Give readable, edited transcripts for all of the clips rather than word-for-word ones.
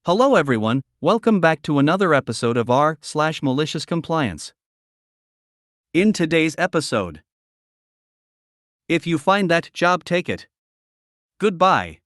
Hello everyone, welcome back to another episode of r/MaliciousCompliance. In today's episode, if you find that job, take it. Goodbye.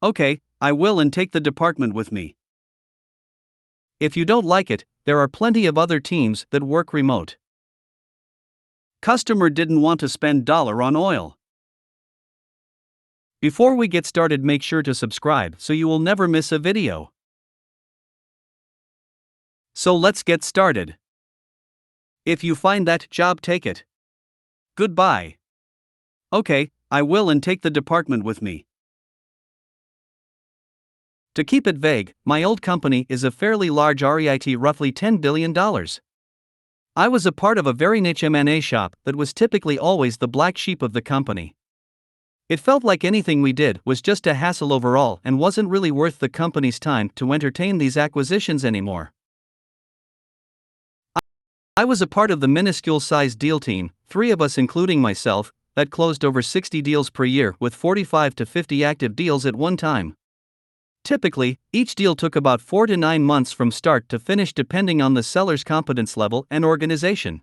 Okay, I will, and take the department with me. If you don't like it, there are plenty of other teams that work remote. Customer didn't want to spend dollar on oil. Before we get started, make sure to subscribe so you will never miss a video. So let's get started. If you find that job, take it. Goodbye. Okay, I will, and take the department with me. To keep it vague, my old company is a fairly large REIT, roughly $10 billion. I was a part of a very niche M&A shop that was typically always the black sheep of the company. It felt like anything we did was just a hassle overall and wasn't really worth the company's time to entertain these acquisitions anymore. I was a part of the minuscule-sized deal team, 3 of us including myself, that closed over 60 deals per year with 45 to 50 active deals at one time. Typically, each deal took about 4 to 9 months from start to finish, depending on the seller's competence level and organization.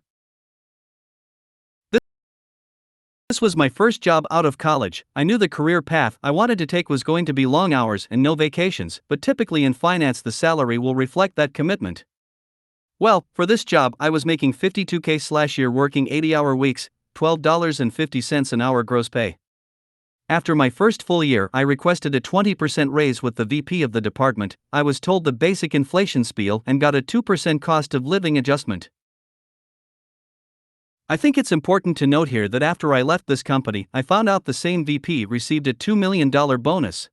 This was my first job out of college. I knew the career path I wanted to take was going to be long hours and no vacations, but typically in finance the salary will reflect that commitment. Well, for this job I was making $52K/year, working 80-hour weeks, $12.50 an hour gross pay. After my first full year, I requested a 20% raise with the VP of the department. I was told the basic inflation spiel and got a 2% cost of living adjustment. I think it's important to note here that after I left this company, I found out the same VP received a $2 million bonus.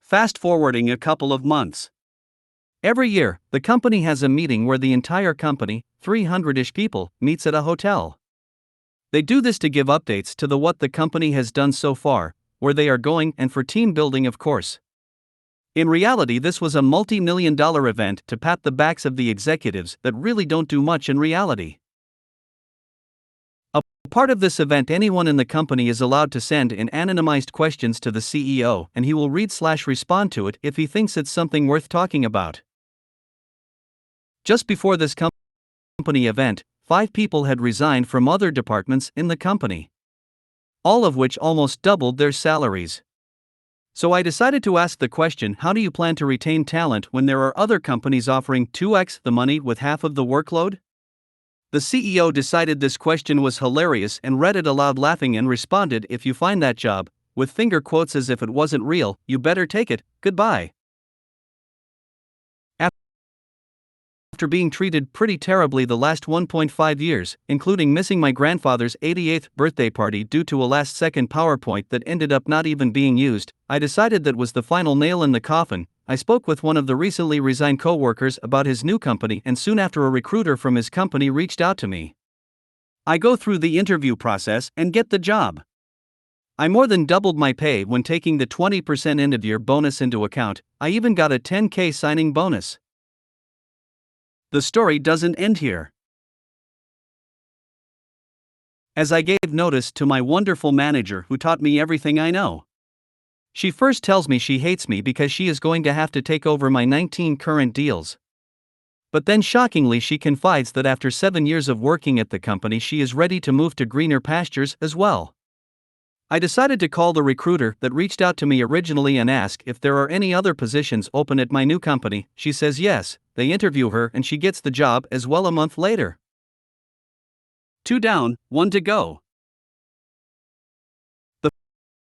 Fast forwarding a couple of months. Every year, the company has a meeting where the entire company, 300-ish people, meets at a hotel. They do this to give updates to what the company has done so far, where they are going, and for team building, of course. In reality, this was a multi-million-dollar event to pat the backs of the executives that really don't do much in reality. A part of this event, anyone in the company is allowed to send in anonymized questions to the CEO, and he will read/respond to it if he thinks it's something worth talking about. Just before this company event, 5 people had resigned from other departments in the company, all of which almost doubled their salaries. So I decided to ask the question, how do you plan to retain talent when there are other companies offering 2x the money with half of the workload? The CEO decided this question was hilarious and read it aloud, laughing, and responded, "If you find that job," with finger quotes as if it wasn't real, "you better take it. Goodbye." After being treated pretty terribly the last 1.5 years, including missing my grandfather's 88th birthday party due to a last-second PowerPoint that ended up not even being used, I decided that was the final nail in the coffin. I spoke with one of the recently resigned co-workers about his new company, and soon after a recruiter from his company reached out to me. I go through the interview process and get the job. I more than doubled my pay when taking the 20% end-of-year bonus into account. I even got a $10K signing bonus. The story doesn't end here. As I gave notice to my wonderful manager who taught me everything I know. She first tells me she hates me because she is going to have to take over my 19 current deals. But then shockingly she confides that after 7 years of working at the company she is ready to move to greener pastures as well. I decided to call the recruiter that reached out to me originally and ask if there are any other positions open at my new company. She says yes, they interview her and she gets the job as well a month later. 2 down, 1 to go. The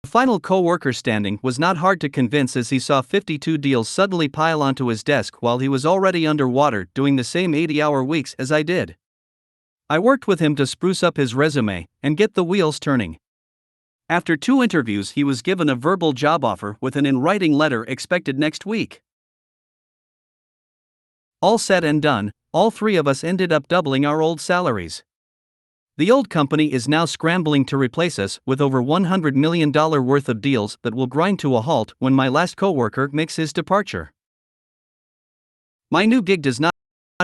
final co-worker standing was not hard to convince, as he saw 52 deals suddenly pile onto his desk while he was already underwater doing the same 80-hour weeks as I did. I worked with him to spruce up his resume and get the wheels turning. After 2 interviews, he was given a verbal job offer with an in-writing letter expected next week. All said and done, all 3 of us ended up doubling our old salaries. The old company is now scrambling to replace us with over $100 million worth of deals that will grind to a halt when my last coworker makes his departure. My new gig does not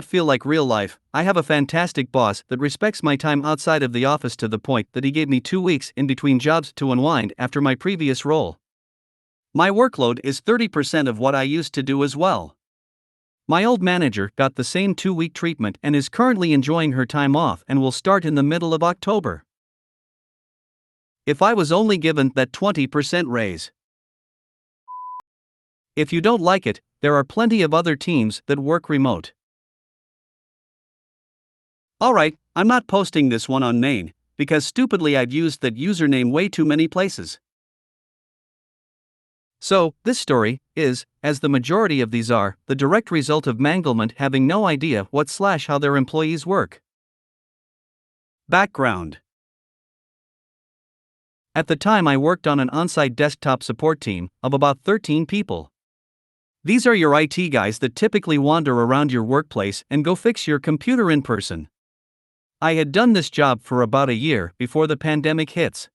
feel like real life. I have a fantastic boss that respects my time outside of the office to the point that he gave me 2 weeks in between jobs to unwind after my previous role. My workload is 30% of what I used to do as well. My old manager got the same 2-week treatment and is currently enjoying her time off and will start in the middle of October. If I was only given that 20% raise. If you don't like it, there are plenty of other teams that work remote. Alright, I'm not posting this one on main, because stupidly I've used that username way too many places. So, this story is, as the majority of these are, the direct result of Manglement having no idea how their employees work. Background. At the time I worked on an on-site desktop support team of about 13 people. These are your IT guys that typically wander around your workplace and go fix your computer in person. I had done this job for about a year before the pandemic hits.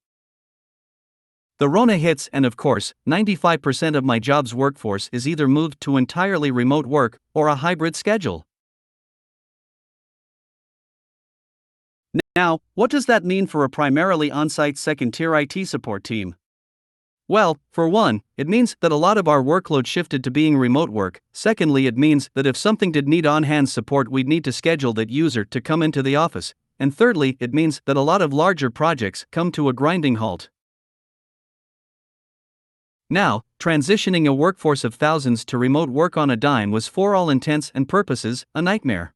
The Rona hits and of course, 95% of my job's workforce is either moved to entirely remote work or a hybrid schedule. Now, what does that mean for a primarily on-site second-tier IT support team? Well, for one, it means that a lot of our workload shifted to being remote work. Secondly, it means that if something did need on-hand support, we'd need to schedule that user to come into the office. And thirdly, it means that a lot of larger projects come to a grinding halt. Now, transitioning a workforce of thousands to remote work on a dime was, for all intents and purposes, a nightmare.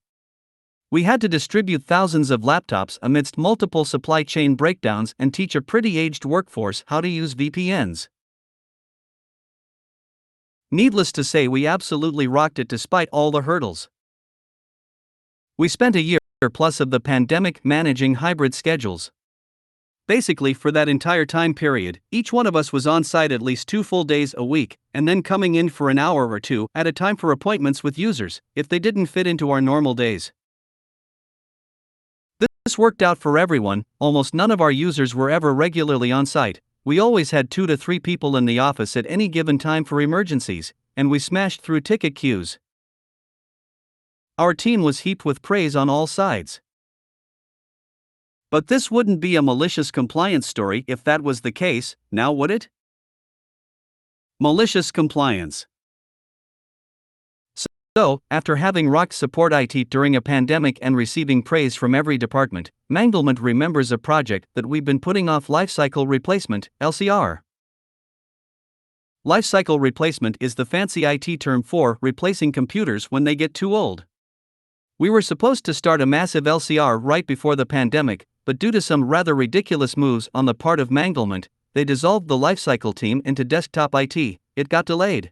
We had to distribute thousands of laptops amidst multiple supply chain breakdowns and teach a pretty aged workforce how to use VPNs. Needless to say, we absolutely rocked it despite all the hurdles. We spent a year plus of the pandemic managing hybrid schedules. Basically, for that entire time period, each one of us was on site at least 2 full days a week, and then coming in for an hour or two at a time for appointments with users, if they didn't fit into our normal days. This worked out for everyone. Almost none of our users were ever regularly on site. We always had 2 to 3 people in the office at any given time for emergencies, and we smashed through ticket queues. Our team was heaped with praise on all sides. But this wouldn't be a malicious compliance story if that was the case, now would it? Malicious compliance. So, after having rocked support IT during a pandemic and receiving praise from every department, Manglement remembers a project that we've been putting off: lifecycle replacement, LCR. Lifecycle replacement is the fancy IT term for replacing computers when they get too old. We were supposed to start a massive LCR right before the pandemic, but due to some rather ridiculous moves on the part of Manglement, they dissolved the lifecycle team into desktop IT. It got delayed.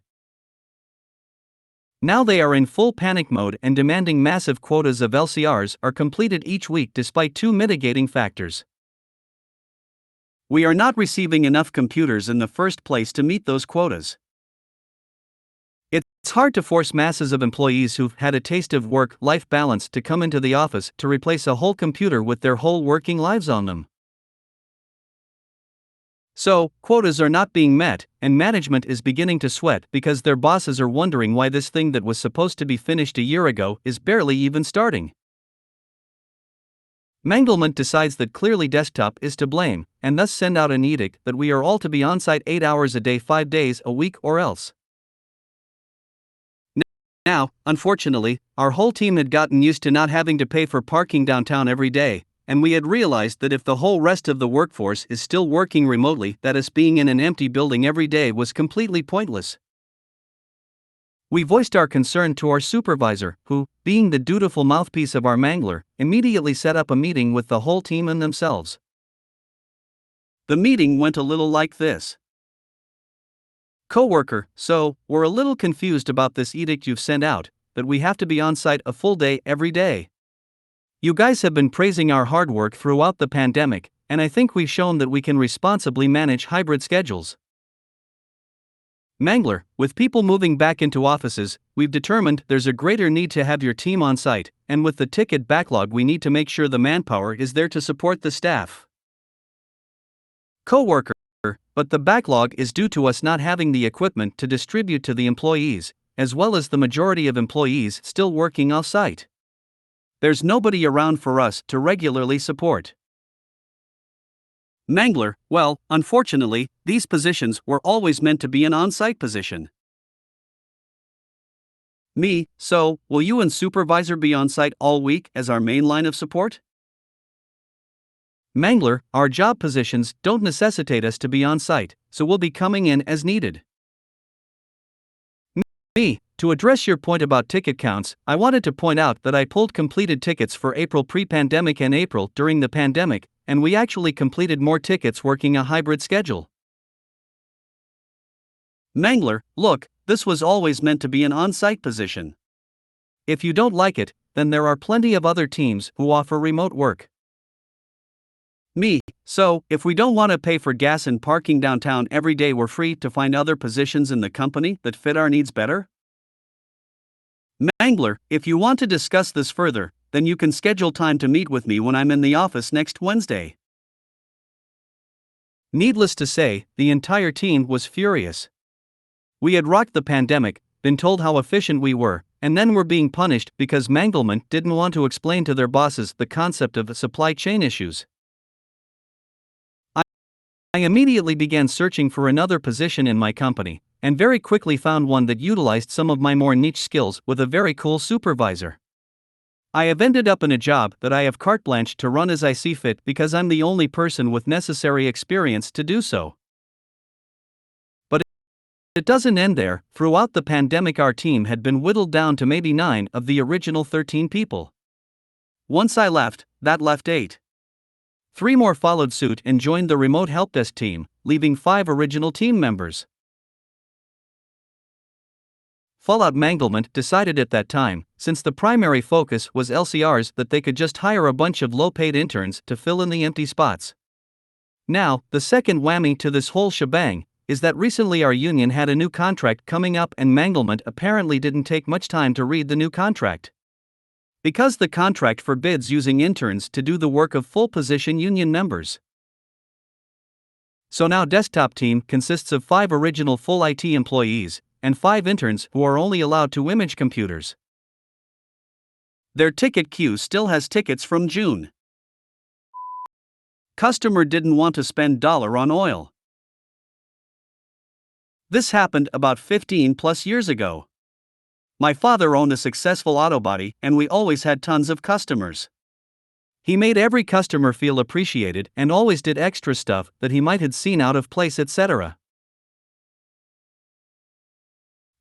Now they are in full panic mode and demanding massive quotas of LCRs are completed each week despite 2 mitigating factors. We are not receiving enough computers in the first place to meet those quotas. It's hard to force masses of employees who've had a taste of work-life balance to come into the office to replace a whole computer with their whole working lives on them. So, quotas are not being met, and management is beginning to sweat because their bosses are wondering why this thing that was supposed to be finished a year ago is barely even starting. Manglement decides that clearly desktop is to blame, and thus send out an edict that we are all to be on site 8 hours a day 5 days a week or else. Now, unfortunately, our whole team had gotten used to not having to pay for parking downtown every day, and we had realized that if the whole rest of the workforce is still working remotely, that us being in an empty building every day was completely pointless. We voiced our concern to our supervisor, who, being the dutiful mouthpiece of our mangler, immediately set up a meeting with the whole team and themselves. The meeting went a little like this. Coworker, so, we're a little confused about this edict you've sent out, that we have to be on site a full day every day. You guys have been praising our hard work throughout the pandemic, and I think we've shown that we can responsibly manage hybrid schedules. Mangler, with people moving back into offices, we've determined there's a greater need to have your team on site, and with the ticket backlog we need to make sure the manpower is there to support the staff. Coworker, but the backlog is due to us not having the equipment to distribute to the employees, as well as the majority of employees still working off-site. There's nobody around for us to regularly support. Mangler, well, unfortunately, these positions were always meant to be an on-site position. Me, so, will you and supervisor be on site all week as our main line of support? Mangler, our job positions don't necessitate us to be on site, so we'll be coming in as needed. Me, to address your point about ticket counts, I wanted to point out that I pulled completed tickets for April pre-pandemic and April during the pandemic, and we actually completed more tickets working a hybrid schedule. Mangler, look, this was always meant to be an on-site position. If you don't like it, then there are plenty of other teams who offer remote work. Me, so, if we don't want to pay for gas and parking downtown every day, we're free to find other positions in the company that fit our needs better? Mangler, if you want to discuss this further, then you can schedule time to meet with me when I'm in the office next Wednesday. Needless to say, the entire team was furious. We had rocked the pandemic, been told how efficient we were, and then were being punished because Manglement didn't want to explain to their bosses the concept of supply chain issues. I immediately began searching for another position in my company, and very quickly found one that utilized some of my more niche skills with a very cool supervisor. I have ended up in a job that I have carte blanche to run as I see fit because I'm the only person with necessary experience to do so. But it doesn't end there. Throughout the pandemic, our team had been whittled down to maybe 9 of the original 13 people. Once I left, that left 8. 3 more followed suit and joined the remote helpdesk team, leaving 5 original team members. Fallout Manglement decided at that time, since the primary focus was LCRs, that they could just hire a bunch of low-paid interns to fill in the empty spots. Now, the second whammy to this whole shebang is that recently our union had a new contract coming up, and Manglement apparently didn't take much time to read the new contract. Because the contract forbids using interns to do the work of full-position union members. So now desktop team consists of 5 original full IT employees, and 5 interns who are only allowed to image computers. Their ticket queue still has tickets from June. Customer didn't want to spend $1 on oil. This happened about 15 plus years ago. My father owned a successful auto body, and we always had tons of customers. He made every customer feel appreciated and always did extra stuff that he might have seen out of place, etc.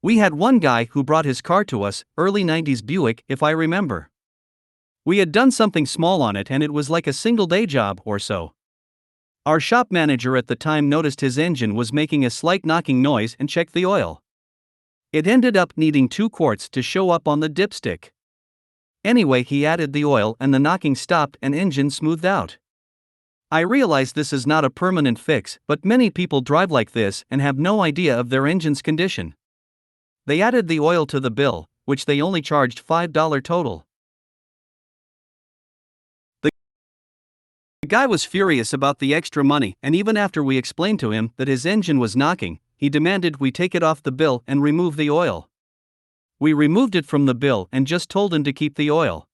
We had one guy who brought his car to us, early 90s Buick if I remember. We had done something small on it and it was like a single day job or so. Our shop manager at the time noticed his engine was making a slight knocking noise and checked the oil. It ended up needing 2 quarts to show up on the dipstick. Anyway, he added the oil and the knocking stopped and engine smoothed out. I realize this is not a permanent fix, but many people drive like this and have no idea of their engine's condition. They added the oil to the bill, which they only charged $5 total. The guy was furious about the extra money, and even after we explained to him that his engine was knocking, he demanded we take it off the bill and remove the oil. We removed it from the bill and just told him to keep the oil.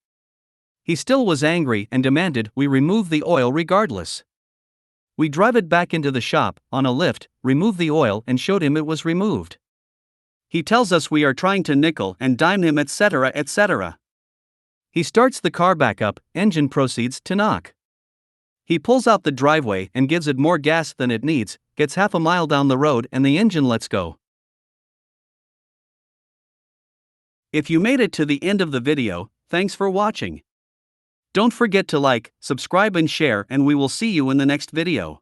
He still was angry and demanded we remove the oil regardless. We drive it back into the shop, on a lift, remove the oil and showed him it was removed. He tells us we are trying to nickel and dime him, etc., etc. He starts the car back up, engine proceeds to knock. He pulls out the driveway and gives it more gas than it needs, gets half a mile down the road and the engine lets go. If you made it to the end of the video, thanks for watching. Don't forget to like, subscribe and share, and we will see you in the next video.